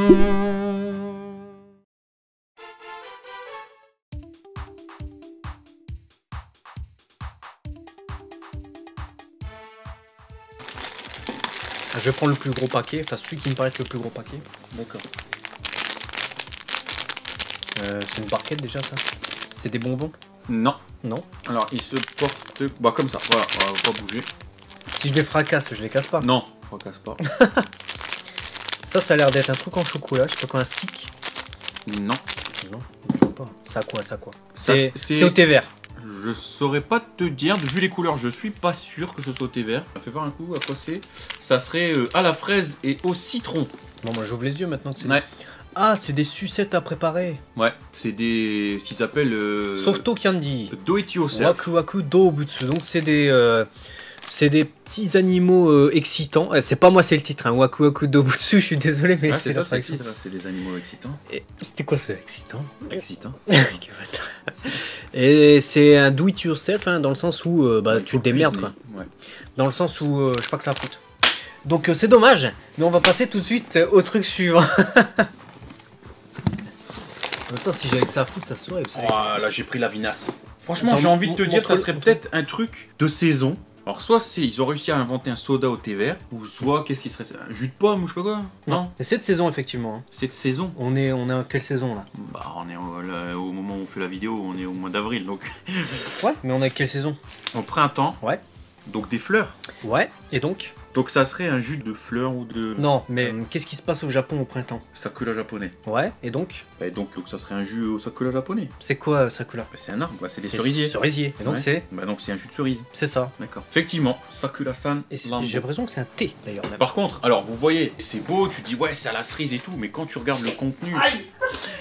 Je vais prendre le plus gros paquet, enfin celui qui me paraît être le plus gros paquet. D'accord. C'est une barquette déjà ça? C'est des bonbons? Non. Non. Alors il se porte comme ça, voilà, on va pas bouger. Si je les fracasse, je les casse pas? Non, on casse pas. Ça a l'air d'être un truc en chocolat, je sais pas quoi, un stick? Non. Non, je sais pas. Ça quoi, ça quoi? C'est au thé vert. Je saurais pas te dire, vu les couleurs, je suis pas sûr que ce soit au thé vert. Fais voir un coup à quoi c'est. Ça serait à la fraise et au citron. Bon, moi j'ouvre les yeux maintenant que c'est. Ouais. Ah, c'est des sucettes à préparer. Ouais, c'est des. Ce qu'ils appellent. Softo Candy. Do it yourself. Waku Waku Doubutsu. Donc c'est des petits animaux excitants. C'est pas moi, c'est le titre. Hein. Waku Waku Doubutsu, je suis désolé, mais c'est ça, c'est des animaux excitants. C'était quoi ce excitant? Excitant. Et c'est un do it yourself, hein, dans le sens où tu te démerdes, quoi. Ouais. Dans le sens où je sais pas que ça coûte. Donc c'est dommage, mais on va passer tout de suite au truc suivant. Attends, si j'avais que ça à foutre, ça se saurait. Ah, là j'ai pris la vinasse. Franchement, Attends, j'ai envie de te dire, ça serait montre-le. peut-être un truc de saison. Alors soit ils ont réussi à inventer un soda au thé vert, ou soit qu'est-ce qui serait un jus de pomme ou je sais pas quoi. Non. C'est cette saison effectivement. Hein. C'est de saison. On est en quelle saison là? Bah on est au moment où on fait la vidéo, on est au mois d'avril donc. Ouais. Mais on est à quelle saison? Au printemps. Ouais. Donc des fleurs. Ouais. Et donc? Donc ça serait un jus de fleurs ou de. Non, mais qu'est-ce qui se passe au Japon au printemps? Sakura japonais. Ouais. Et donc? Et donc ça serait un jus au sakura japonais. C'est quoi Sakura? Bah, c'est un arbre, c'est des cerisiers. Cerisier. Et donc Ouais. Bah donc c'est un jus de cerise. c'est ça. D'accord. Effectivement, Sakura-san. Et j'ai Lambo. l'impression que c'est un thé d'ailleurs. Même. Par contre, alors vous voyez, c'est beau, tu dis ouais c'est à la cerise et tout, mais quand tu regardes le contenu,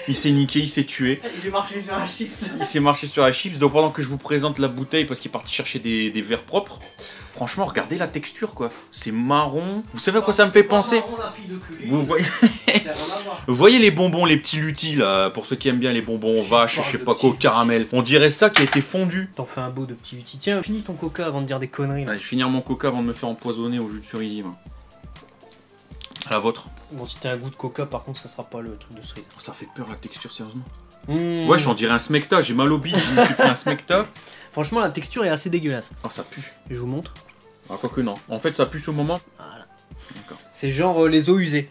il s'est niqué, il s'est tué. J'ai marché sur un chips. Il s'est marché sur la chips, donc pendant que je vous présente la bouteille parce qu'il est parti chercher des verres propres, franchement regardez la texture quoi, c'est marron. Vous savez à quoi ça me fait penser? Vous voyez... Vous voyez les bonbons, les petits lutis là, pour ceux qui aiment bien les bonbons vaches, je sais pas quoi, au caramel. On dirait ça qui a été fondu. T'en fais un beau de petit luti. Tiens, finis ton coca avant de dire des conneries. Là. Allez, je vais finir mon coca avant de me faire empoisonner au jus de cerisier. Moi. À la vôtre. Bon, si t'as un goût de coca, par contre, ça sera pas le truc de cerise. Ça fait peur la texture, sérieusement. Mmh. Ouais, j'en dirais un smecta, j'ai mal au bide, je me suis pris un smecta. Franchement, la texture est assez dégueulasse. Oh, ça pue. Je vous montre. Ah, quoique non. En fait, ça pue au moment. Voilà. D'accord. C'est genre les eaux usées.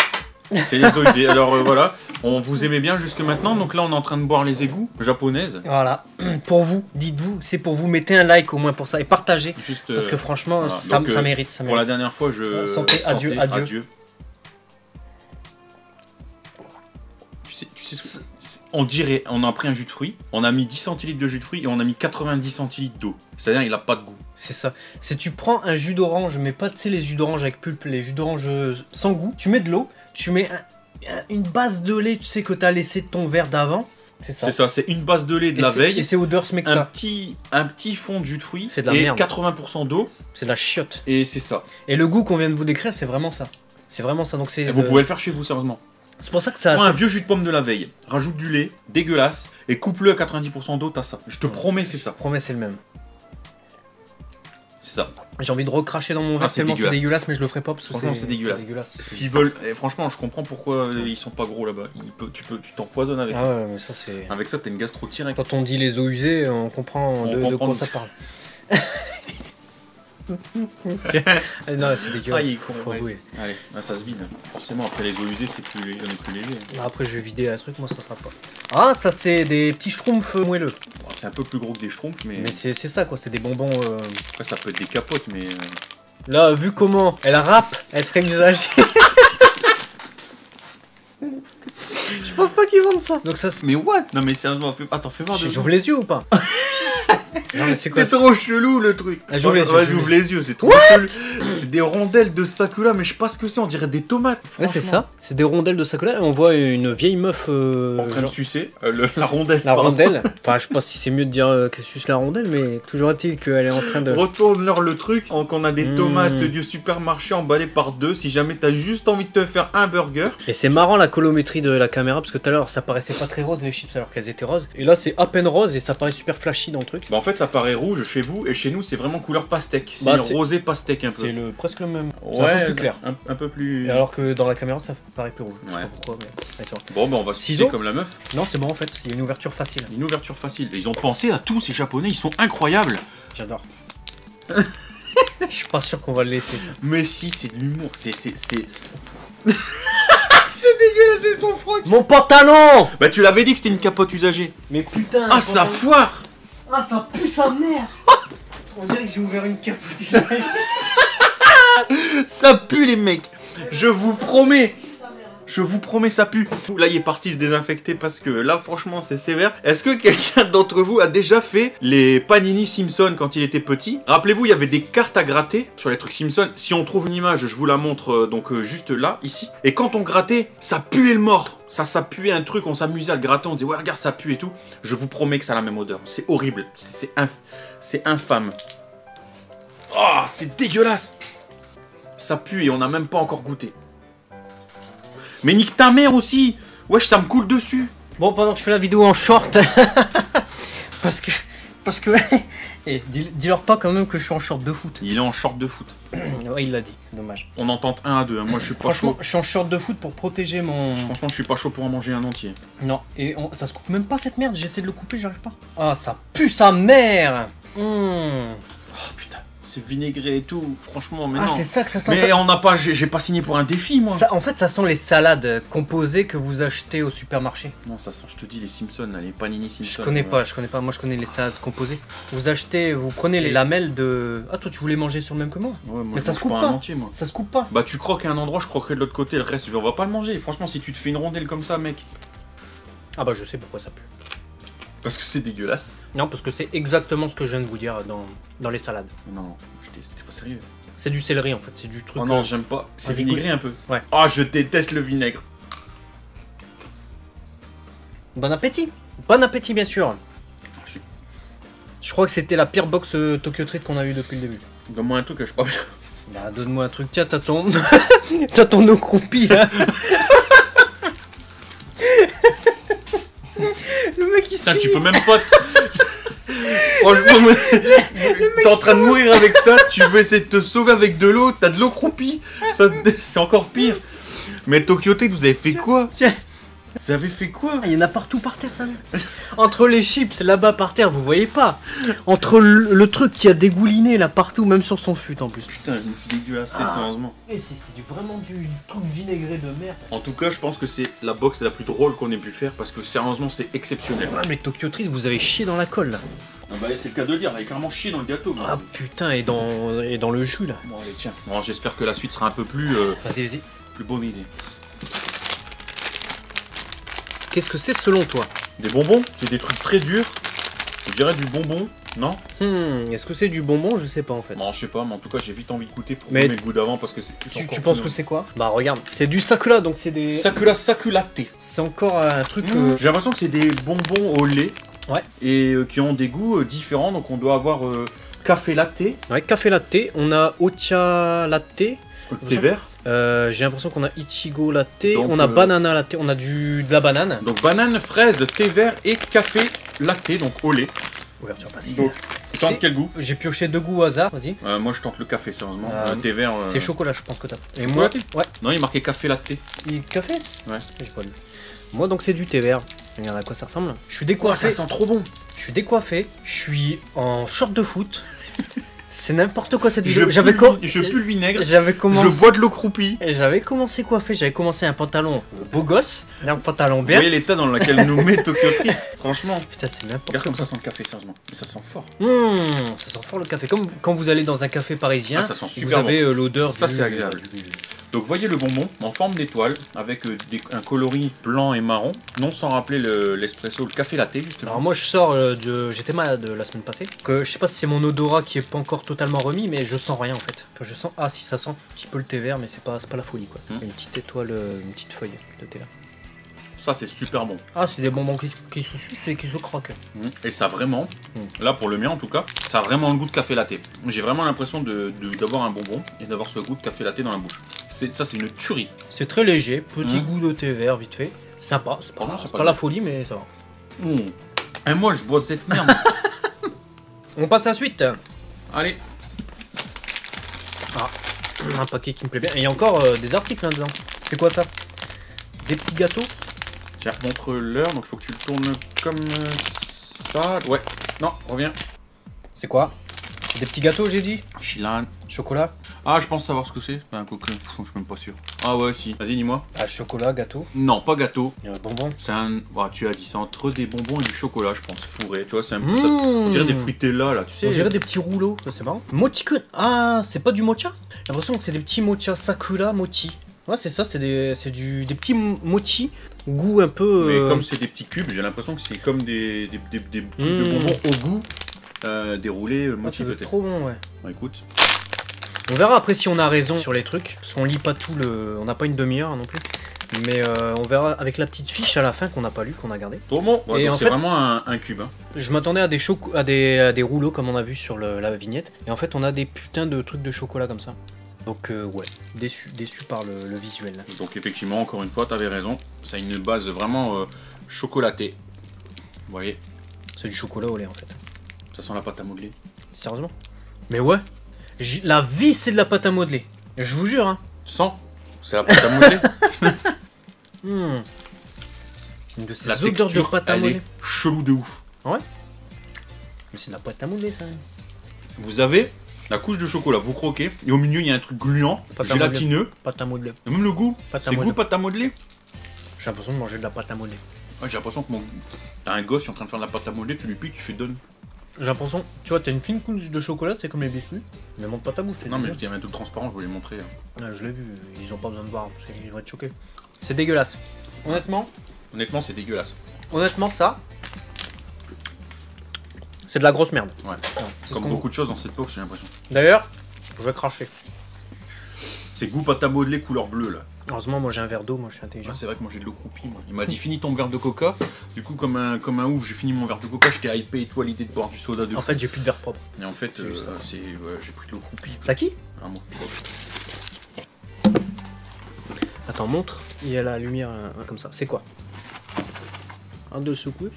C'est les eaux usées. Alors voilà, on vous aimait bien jusque maintenant, donc là on est en train de boire les égouts japonaises. Voilà. Pour vous, dites-vous, c'est pour vous. Mettez un like au moins pour ça et partagez. Juste, Parce que franchement, voilà. ça, Donc, ça mérite. Ça Pour la mérite. dernière fois, je. Santé, adieu, adieu. Tu sais ce que... On dirait, on a pris un jus de fruits, on a mis 10 centilitres de jus de fruits et on a mis 90 centilitres d'eau. C'est-à-dire il a pas de goût. C'est ça. C'est tu prends un jus d'orange, mais pas tu sais les jus d'orange avec pulpe, les jus d'orange sans goût. Tu mets de l'eau, tu mets une base de lait, tu sais que t'as laissé de ton verre d'avant. C'est ça. C'est ça, c'est une base de lait de la veille. Et c'est odeur smecta. Un petit fond de jus de fruits. C'est de la et merde. 80% d'eau. C'est de la chiotte. Et c'est ça. Et le goût qu'on vient de vous décrire, c'est vraiment ça. C'est vraiment ça. Donc c'est. Et vous pouvez le faire chez vous, sérieusement. C'est pour ça que ça. Prends un vieux jus de pomme de la veille, rajoute du lait, dégueulasse, et coupe-le à 90% d'eau, t'as ça. Je te promets, c'est ça. Promets, c'est le même. C'est ça. J'ai envie de recracher dans mon verre tellement c'est dégueulasse, mais je le ferai pas parce que franchement c'est dégueulasse. S'ils veulent, et franchement, je comprends pourquoi ils sont pas gros là-bas. Tu t'empoisonnes avec ça. Ouais, mais ça c'est. Avec ça, t'as une gastro directe. Quand on dit les eaux usées, on comprend de quoi ça parle. Non, c'est dégueulasse. Il faut avouer. Allez, là, ça se vide. Forcément, après les eaux usées, c'est plus, on est plus léger. Après, je vais vider un truc, moi ça sera pas. Ah, ça c'est des petits schtroumpfs moelleux. Bon, c'est un peu plus gros que des schtroumpfs, mais. Mais c'est ça quoi, c'est des bonbons. Après, ça peut être des capotes, mais. Là, vu comment elle rappe, elle serait usagée. Je pense pas qu'ils vendent ça. Donc ça. Mais what? Non, mais sérieusement, attends, fais voir. J'ouvre les yeux ou pas? Non, mais c'est quoi? C'est trop chelou le truc. Ah, j'ouvre les yeux. Ouais, j'ouvre les yeux, c'est trop chelou. C'est des rondelles de sakura, mais je sais pas ce que c'est, on dirait des tomates. Ouais, c'est ça. C'est des rondelles de sakura et on voit une vieille meuf. En train de sucer la rondelle. La rondelle. Enfin, je sais pas si c'est mieux de dire qu'elle suce la rondelle, mais toujours est-il qu'elle est en train de. Retourne-leur le truc, qu'on a des tomates du supermarché emballées par deux, si jamais t'as juste envie de te faire un burger. Et c'est marrant la colométrie de la caméra, parce que tout à l'heure ça paraissait pas très rose les chips alors qu'elles étaient roses. Et là c'est à peine rose et ça paraît super flashy dans le truc. Bah en fait ça paraît rouge chez vous, et chez nous, c'est vraiment couleur pastèque. C'est Bah, une rosé pastèque un peu. C'est presque le même. C'est Ouais, un peu plus clair. un peu plus... Et alors que dans la caméra, ça paraît plus rouge. Je sais Ouais. pas pourquoi, mais... Ouais, c'est vrai. Bon, bah on va se Ciseaux ciser comme la meuf. Non, c'est bon en fait. Il y a une ouverture facile. Une ouverture facile. Ils ont pensé à tout, ces japonais, ils sont incroyables. J'adore. Je suis pas sûr qu'on va le laisser, ça. Mais si, c'est de l'humour, c'est... C'est dégueulasse, c'est son froc. Mon pantalon! Bah tu l'avais dit que c'était une capote usagée. Mais putain! Ah, ça foire. Ah, ça pue sa mère! On dirait que j'ai ouvert une capote usagée. Ça pue les mecs. Je vous promets. Je vous promets, ça pue. Là, il est parti se désinfecter parce que là, franchement, c'est sévère. Est-ce que quelqu'un d'entre vous a déjà fait les Panini Simpson quand il était petit? Rappelez-vous, il y avait des cartes à gratter sur les trucs Simpson. Si on trouve une image, je vous la montre juste là, ici. Et quand on grattait, ça puait le mort. Ça puait un truc, on s'amusait à le gratter, on disait ouais, regarde, ça pue et tout. Je vous promets que ça a la même odeur. C'est horrible. C'est infâme. Oh, c'est dégueulasse. Ça pue et on n'a même pas encore goûté. Mais nique ta mère aussi. Wesh, ça me coule dessus. Bon, pendant que je fais la vidéo en short. Parce que... Et dis-leur pas quand même que je suis en short de foot. Il est en short de foot. Ouais, il l'a dit, c'est dommage. On en tente un à deux. Moi, je suis pas Franchement, chaud. je suis en short de foot pour protéger mon... Franchement, je suis pas chaud pour en manger un entier. Non, et ça se coupe même pas cette merde, j'essaie de le couper, j'arrive pas. Ah, ça pue sa mère. Oh putain, c'est vinaigré et tout. Franchement, mais Ah, non. c'est ça que ça sent. Mais ça... on n'a pas, j'ai pas signé pour un défi, moi. En fait, ça sent les salades composées que vous achetez au supermarché. Non, ça sent, je te dis, les Simpsons, là, les Panini Simpsons. Je connais pas. Moi, je connais les salades composées. Vous prenez les lamelles de... Ah, toi, tu voulais manger sur le même que moi? Ouais, moi, mais je ça mange se coupe pas pas. un entier, moi. Ça se coupe pas. Bah, tu croques à un endroit, je croquerai de l'autre côté. Le reste, on va pas le manger. Franchement, si tu te fais une rondelle comme ça, mec. Ah bah, je sais pourquoi ça pue. Parce que c'est dégueulasse. Non, parce que c'est exactement ce que je viens de vous dire dans les salades. Non, c'était pas sérieux. C'est du céleri, en fait. C'est du truc... Oh non, j'aime pas. C'est Vas-y, vinaigré un peu. Ouais. Oh, je déteste le vinaigre. Bon appétit. Bon appétit, bien sûr. Je crois que c'était la pire box Tokyo Treat qu'on a eu depuis le début. Donne-moi un truc que je pas bien. Bah, donne-moi un truc. Tiens, t'as ton... t'as ton eau croupie, là. Le mec, il se Putain, fait... tu peux même pas... Franchement, t'es en train de mourir avec ça, tu veux essayer de te sauver avec de l'eau, t'as de l'eau croupie, c'est encore pire. Mais Tokyo Treat, vous avez fait quoi? Tiens. Vous avez fait quoi? Il y en a partout par terre, ça. Entre les chips là-bas par terre, vous voyez pas. Entre le truc qui a dégouliné là partout, même sur son fut en plus. Putain, je me suis dégueulassé sérieusement. C'est vraiment du truc vinaigré de merde. En tout cas, je pense que c'est la box la plus drôle qu'on ait pu faire parce que sérieusement, c'est exceptionnel. Ah, mais Tokyo Treat, vous avez chié dans la colle là. Ah bah, c'est le cas de le dire, il a clairement chié dans le gâteau. Ah putain, et dans le jus là. Bon, allez, tiens. Bon, j'espère que la suite sera un peu plus, Vas-y. plus bonne idée. Qu'est-ce que c'est selon toi? Des bonbons, c'est des trucs très durs. Je dirais du bonbon, non? Est-ce que c'est du bonbon? Je sais pas en fait. Non, je sais pas, mais en tout cas, j'ai vite envie de goûter pour Mais aimer le goût d'avant parce que c'est. Tu penses que c'est quoi? Bah regarde, c'est du sakura, donc c'est des... Sakulaté. C'est encore un truc... J'ai l'impression que c'est des bonbons au lait. Ouais. Et qui ont des goûts différents, donc on doit avoir café latte. Ouais, café latte, on a ocha latte. Thé vert. J'ai l'impression qu'on a ichigo latte, Donc, on a banana latte, on a de la banane. Donc banane, fraise, thé vert et café latte, donc au lait. Ouverture passive. Donc, tu tentes quel goût? J'ai pioché 2 goûts au hasard, vas-y. Moi je tente le café, sérieusement. Thé vert. C'est chocolat, je pense que t'as. Et moi, Chocolaté? ouais. Non, il est marqué café latte. Café? Ouais. J'ai pas lu. Moi donc c'est du thé vert. Regarde à quoi ça ressemble. Je suis Oh, décoiffé. ça sent trop bon. Je suis décoiffé. Je suis en short de foot. C'est n'importe quoi cette vidéo. Je pue le vinaigre. J'avais commencé. Je bois de l'eau croupie. Et j'avais commencé coiffé. J'avais commencé un pantalon beau gosse, un pantalon Vous bien. voyez l'état dans lequel nous met Tokyo Treat. Franchement. Putain, c'est n'importe Regarde quoi. comme ça sent le café, sérieusement. Mais ça sent fort. Ça sent fort le café. Comme quand vous allez dans un café parisien, Ah, ça sent vous super avez l'odeur. Ça, c'est agréable. Donc voyez le bonbon en forme d'étoile avec un coloris blanc et marron, non sans rappeler l'espresso, le café latte justement. Alors moi je sors j'étais malade la semaine passée. Que je sais pas si c'est mon odorat qui est pas encore totalement remis, mais je sens rien en fait. Que je sens, ah si ça sent un petit peu le thé vert, mais c'est pas la folie quoi. Une petite étoile, une petite feuille de thé vert. Ça c'est super bon. Ah c'est des bonbons qui se sucent et qui se croquent. Et ça vraiment, là pour le mien en tout cas, ça a vraiment le goût de café latte. J'ai vraiment l'impression d'avoir un bonbon et d'avoir ce goût de café latte dans la bouche. Ça c'est une tuerie. C'est très léger, petit goût de thé vert vite fait. Sympa, c'est pas la folie mais ça va. Et moi je bois cette merde. On passe à la suite. Allez. Ah, un paquet qui me plaît bien. Et il y a encore des articles là-dedans. C'est quoi ça? Des petits gâteaux? Tiens, montre l'heure, donc il faut que tu le tournes comme ça. Ouais, non, reviens. C'est quoi? Des petits gâteaux, j'ai dit? Chilan. Chocolat? Ah, je pense savoir ce que c'est. Un coquin, je suis même pas sûr. Ah ouais, si. Vas-y, dis-moi. Ah, chocolat, gâteau. Non, pas gâteau. Bonbon. C'est un... Bah, tu as dit, c'est entre des bonbons et du chocolat, je pense, fourré. Tu vois, c'est un peu ça. On dirait des fruitella, là, tu sais. On dirait des petits rouleaux, ça c'est marrant. Mochi-kun. Ah, c'est pas du mocha? J'ai l'impression que c'est des petits mocha. Sakura mochi. Ouais, c'est ça, c'est des petits mochi. Goût un peu... Mais comme c'est des petits cubes, j'ai l'impression que c'est comme des trucs de bonbons au goût. Déroulé, mochi peut-être. Trop bon, ouais. Bah, écoute. On verra après si on a raison sur les trucs, parce qu'on lit pas tout le... On n'a pas une demi-heure non plus. Mais on verra avec la petite fiche à la fin qu'on n'a pas lu, qu'on a gardé. Trop bon. Ouais, c'est vraiment un cube. Hein. Je m'attendais à des rouleaux comme on a vu sur la vignette. Et en fait on a des putains de trucs de chocolat comme ça. Donc ouais, déçu par le visuel. Là. Donc effectivement, encore une fois, t'avais raison. Ça a une base vraiment chocolatée. Vous voyez. C'est du chocolat au lait en fait. Ça sent la pâte à modeler. Sérieusement? Mais ouais. La vie c'est de la pâte à modeler. Je vous jure hein. Sans. C'est la pâte à modeler. Une de ces la odeurs de pâte à modeler. Chelou de ouf. Ouais. Mais c'est de la pâte à modeler ça. Vous avez la couche de chocolat, vous croquez, et au milieu il y a un truc gluant, gélatineux. Pâte à modeler. Et même le goût. C'est goût pâte à modeler. J'ai l'impression de manger de la pâte à modeler. Ouais, j'ai l'impression que t'as un gosse qui est en train de faire de la pâte à modeler, tu lui piques, tu fais donne. J'ai l'impression, tu vois, t'as une fine couche de chocolat, c'est comme les biscuits, mais monte pas ta bouche. Non, mais il y avait un truc transparent, je voulais montrer. Ah, je l'ai vu, ils ont pas besoin de voir, parce qu'ils vont être choqués. C'est dégueulasse. Honnêtement, c'est dégueulasse. Honnêtement, ça, c'est de la grosse merde. Ouais. Comme beaucoup de choses dans cette box, j'ai l'impression. D'ailleurs, je vais cracher. C'est goût pâte à modeler couleur bleue là. Heureusement, moi j'ai un verre d'eau, moi je suis intelligent. Ah, c'est vrai que moi j'ai de l'eau croupie. Moi. Il m'a dit finis ton verre de coca. Du coup, comme un ouf, j'ai fini mon verre de coca. J'étais hypé et toi l'idée de boire du soda de En fait, j'ai plus de verre propre. Et en fait, j'ai pris de l'eau croupie. Ça qui? Ah, moi. Attends, montre. Il y a la lumière comme ça. C'est quoi? Un de secouer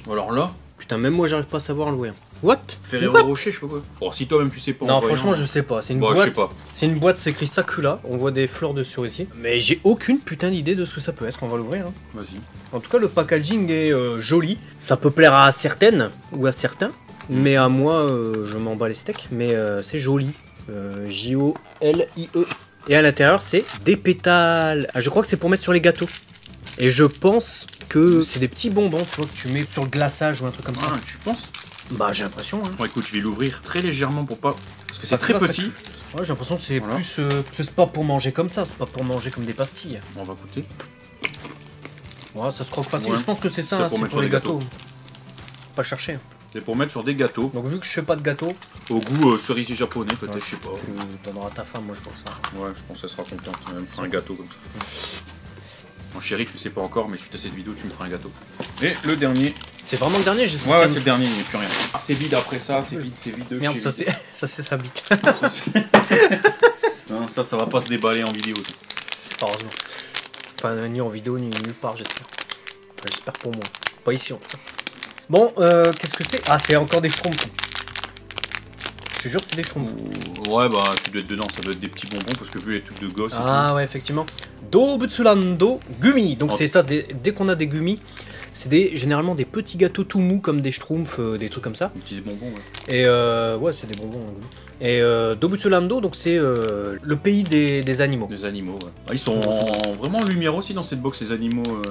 alors là. Putain, même moi j'arrive pas à savoir louer. What? Ferrero Rocher, je sais pas quoi. Bon, si toi-même tu sais pas. Non, franchement, je sais pas. C'est une boîte. Je sais pas. C'est une boîte, c'est écrit Sakura. On voit des fleurs de cerisier. Mais j'ai aucune putain d'idée de ce que ça peut être. On va l'ouvrir. Hein. Vas-y. En tout cas, le packaging est joli. Ça peut plaire à certaines ou à certains. Mais à moi, je m'en bats les steaks. Mais c'est joli. J-O-L-I-E. Et à l'intérieur, c'est des pétales. Ah, je crois que c'est pour mettre sur les gâteaux. Et je pense que c'est des petits bonbons, tu vois, que tu mets sur le glaçage ou un truc comme ça. Ah, tu penses? Bah, j'ai l'impression. Hein. Bon, écoute, je vais l'ouvrir très légèrement pour pas. Parce que c'est très petit. Ouais, j'ai l'impression que c'est plus. C'est pas pour manger comme ça, c'est pas pour manger comme des pastilles. On va goûter. Ouais, ça se croque facile. Ouais. Je pense que c'est ça, c'est pour les gâteaux. Pas chercher. Hein. C'est pour mettre sur des gâteaux. Donc, vu que je fais pas de gâteau. Au goût cerisier japonais, peut-être, ouais, je sais pas. Tu donneras à ta femme, moi je pense ça. Ouais, je pense qu'elle sera contente. Elle me fera un gâteau comme ça. Mon chéri, tu sais pas encore, mais suite à cette vidéo, tu me feras un gâteau. Et le dernier. C'est vraiment le dernier, j'ai Ouais, c'est le dernier, il n'y a plus rien. C'est vide après ça, c'est vide de merde, ça c'est sa bite. Non, ça va pas se déballer en vidéo. Heureusement. Enfin, ni en vidéo, ni nulle part, j'espère. Enfin, j'espère pour moi. Pas ici en tout cas. Bon, qu'est-ce que c'est? Ah, c'est encore des schtroumpfs. Je te jure, c'est des schtroumpfs. Ouais, bah, tu dois être dedans, ça doit être des petits bonbons, parce que vu les trucs de gosse. Ah, ouais, effectivement. Dobutsulando Gummi. Donc, c'est ça, dès qu'on a des gummis, c'est généralement des petits gâteaux tout mous, comme des schtroumpfs, des trucs comme ça. Des petits bonbons, ouais. Et ouais, c'est des bonbons. Et Dobutsulando, donc c'est le pays des animaux. Des animaux, ouais. Ah, ils sont vraiment en lumière aussi dans cette box, les animaux.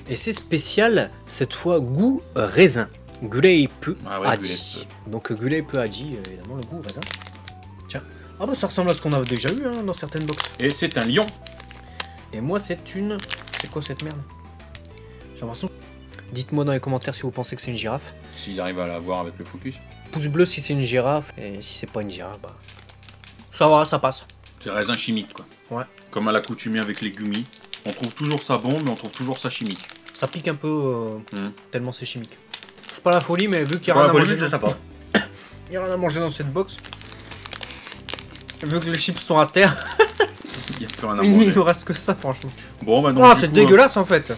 Et c'est spécial, cette fois, goût raisin. Grape ah Aji. Donc Grape Aji, évidemment, le goût raisin. Tiens. Ah bah ça ressemble à ce qu'on a déjà eu hein, dans certaines boxes. Et c'est un lion. Et moi, c'est une... C'est quoi cette merde? J'ai l'impression... Dites-moi dans les commentaires si vous pensez que c'est une girafe. S'il arrive à la voir avec le focus. Pouce bleu si c'est une girafe, et si c'est pas une girafe, bah... Ça va, ça passe. C'est raisin chimique, quoi. Ouais. Comme à l'accoutumée avec les gummis. On trouve toujours ça bon, mais on trouve toujours ça chimique. Ça pique un peu, tellement c'est chimique. C'est pas la folie, mais vu qu'il y a rien à manger... Il y a rien à manger dans cette box. Vu que les chips sont à terre... Il y a plus rien à manger. Il ne reste que ça, franchement. Bon, bah non. Oh, c'est dégueulasse, en fait.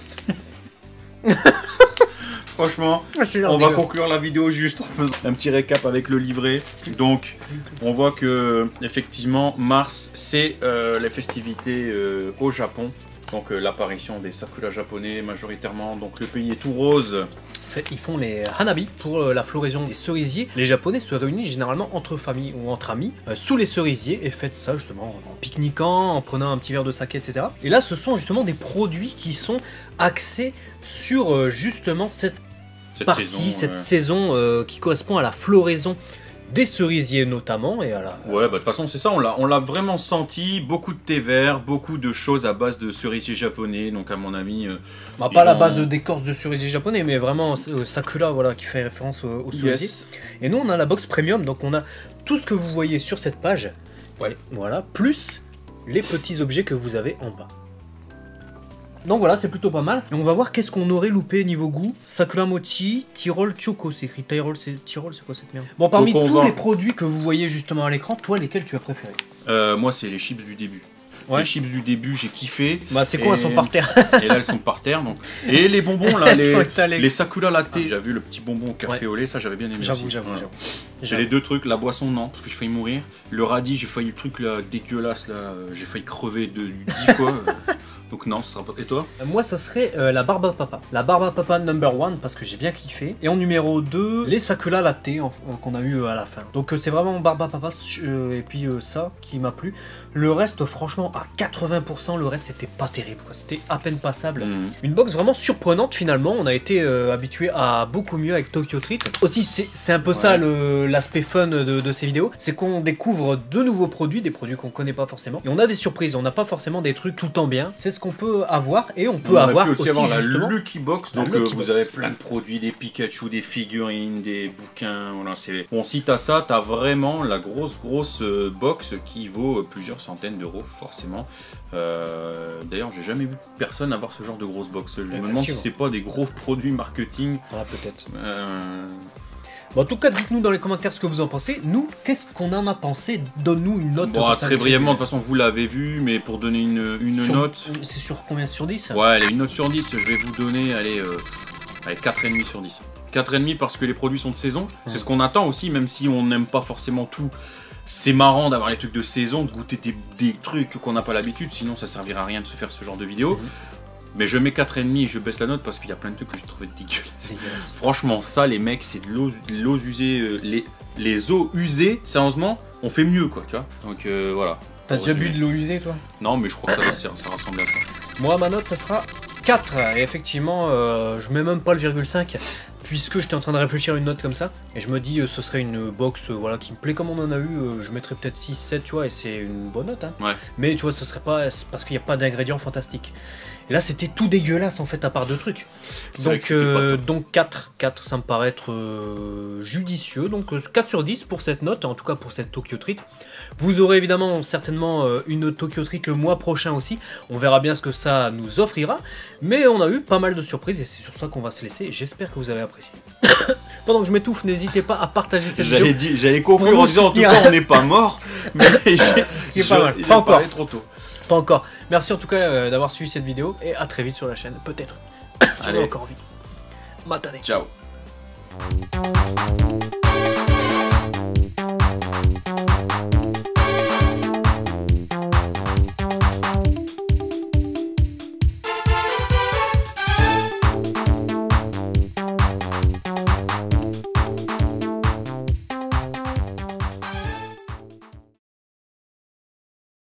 Franchement, on va conclure la vidéo juste en faisant un petit récap avec le livret. Donc, on voit que effectivement, mars, c'est les festivités au Japon. Donc, l'apparition des sakura japonais majoritairement. Donc, le pays est tout rose. Ils font les hanabi pour la floraison des cerisiers. Les Japonais se réunissent généralement entre familles ou entre amis sous les cerisiers et fêtent ça justement en pique-niquant, en prenant un petit verre de saké, etc. Et là, ce sont justement des produits qui sont axés sur justement cette saison qui correspond à la floraison des cerisiers notamment et à la... Ouais, bah de toute façon c'est ça, on l'a vraiment senti, beaucoup de thé vert, beaucoup de choses à base de cerisiers japonais, donc à mon avis... bah, pas la base d'écorce de cerisier japonais, mais vraiment Sakura, voilà, qui fait référence au cerisier. Yes. Et nous on a la box premium, donc on a tout ce que vous voyez sur cette page, ouais. Voilà, plus les petits objets que vous avez en bas. Donc voilà, c'est plutôt pas mal. Et on va voir qu'est-ce qu'on aurait loupé niveau goût. Sakura Mochi, Tyrol Choco, c'est écrit Tyrol, c'est quoi cette merde? Bon, parmi tous les produits que vous voyez justement à l'écran, toi, lesquels tu as préféré? Moi, c'est les chips du début. Ouais. Les chips du début, j'ai kiffé. Bah, c'est quoi, elles sont par terre. Et là, elles sont par terre. Donc. Et les bonbons, là, les Sakura Latte. J'ai vu le petit bonbon café au lait, ça, j'avais bien aimé. J'avoue. J'ai les deux trucs, la boisson, non, parce que j'ai failli mourir. Le radis, j'ai failli le truc là, dégueulasse, là, j'ai failli crever de 10 fois. Donc non, ce sera pas... Et toi? Moi, ça serait la Barba Papa. La Barba Papa number 1, parce que j'ai bien kiffé. Et en numéro 2, les Sakura Latte qu'on a eu à la fin. Donc c'est vraiment Barba Papa et puis ça qui m'a plu. Le reste, franchement, à 80%, le reste, c'était pas terrible. C'était à peine passable. Une box vraiment surprenante, finalement. On a été habitué à beaucoup mieux avec Tokyo Treat. Aussi, c'est un peu ça l'aspect fun de ces vidéos. C'est qu'on découvre de nouveaux produits, des produits qu'on connaît pas forcément. Et on a des surprises. On n'a pas forcément des trucs tout en bien. C'est ce qu'on peut avoir. Et on peut avoir aussi la Lucky Box. Donc vous avez plein de produits, des Pikachu, des figurines, des bouquins. Voilà, bon, si t'as ça, t'as vraiment la grosse box qui vaut plusieurs centaines d'euros, forcément. D'ailleurs, j'ai jamais vu personne avoir ce genre de grosse box. Je me demande si c'est pas des gros produits marketing. Ah, peut-être. Bon, en tout cas, dites-nous dans les commentaires ce que vous en pensez. Nous, qu'est-ce qu'on en a pensé? Donne-nous une note. Bon, très brièvement, de toute façon, vous l'avez vu, mais pour donner une note... C'est sur combien? Sur 10? Ouais, allez, une note sur 10, je vais vous donner, allez 4,5 sur 10. 4,5 parce que les produits sont de saison. C'est ce qu'on attend aussi, même si on n'aime pas forcément tout. C'est marrant d'avoir les trucs de saison, de goûter des trucs qu'on n'a pas l'habitude, sinon ça servira à rien de se faire ce genre de vidéo. Mais je mets 4,5 et je baisse la note parce qu'il y a plein de trucs que j'ai trouvé dégueulasses. Franchement, ça, les mecs, c'est de l'eau usée. Les eaux usées, sérieusement, on fait mieux, quoi, tu vois. Donc voilà. T'as déjà bu de l'eau usée, toi? Non, mais je crois que ça ressemble à ça. Moi, ma note, ça sera 4. Et effectivement, je mets même pas le 0,5. Puisque j'étais en train de réfléchir à une note comme ça, et je me dis ce serait une box voilà, qui me plaît comme on en a eu, je mettrais peut-être 6, 7, tu vois, et c'est une bonne note. Hein. Ouais. Mais tu vois, ce serait pas parce qu'il n'y a pas d'ingrédients fantastiques. Et là, c'était tout dégueulasse en fait, à part deux trucs. Donc 4, ça me paraît être judicieux. Donc 4 sur 10 pour cette note, en tout cas pour cette Tokyo Treat. Vous aurez évidemment certainement une Tokyo Treat le mois prochain aussi. On verra bien ce que ça nous offrira. Mais on a eu pas mal de surprises et c'est sur ça qu'on va se laisser. J'espère que vous avez apprécié. Pendant que je m'étouffe, n'hésitez pas à partager cette vidéo. J'allais conclure en disant en tout cas on n'est pas mort. Mais ce qui est pas mal. Pas encore. Trop tôt. Pas encore. Merci en tout cas d'avoir suivi cette vidéo et à très vite sur la chaîne, peut-être. Si on a encore envie. Matane. Ciao.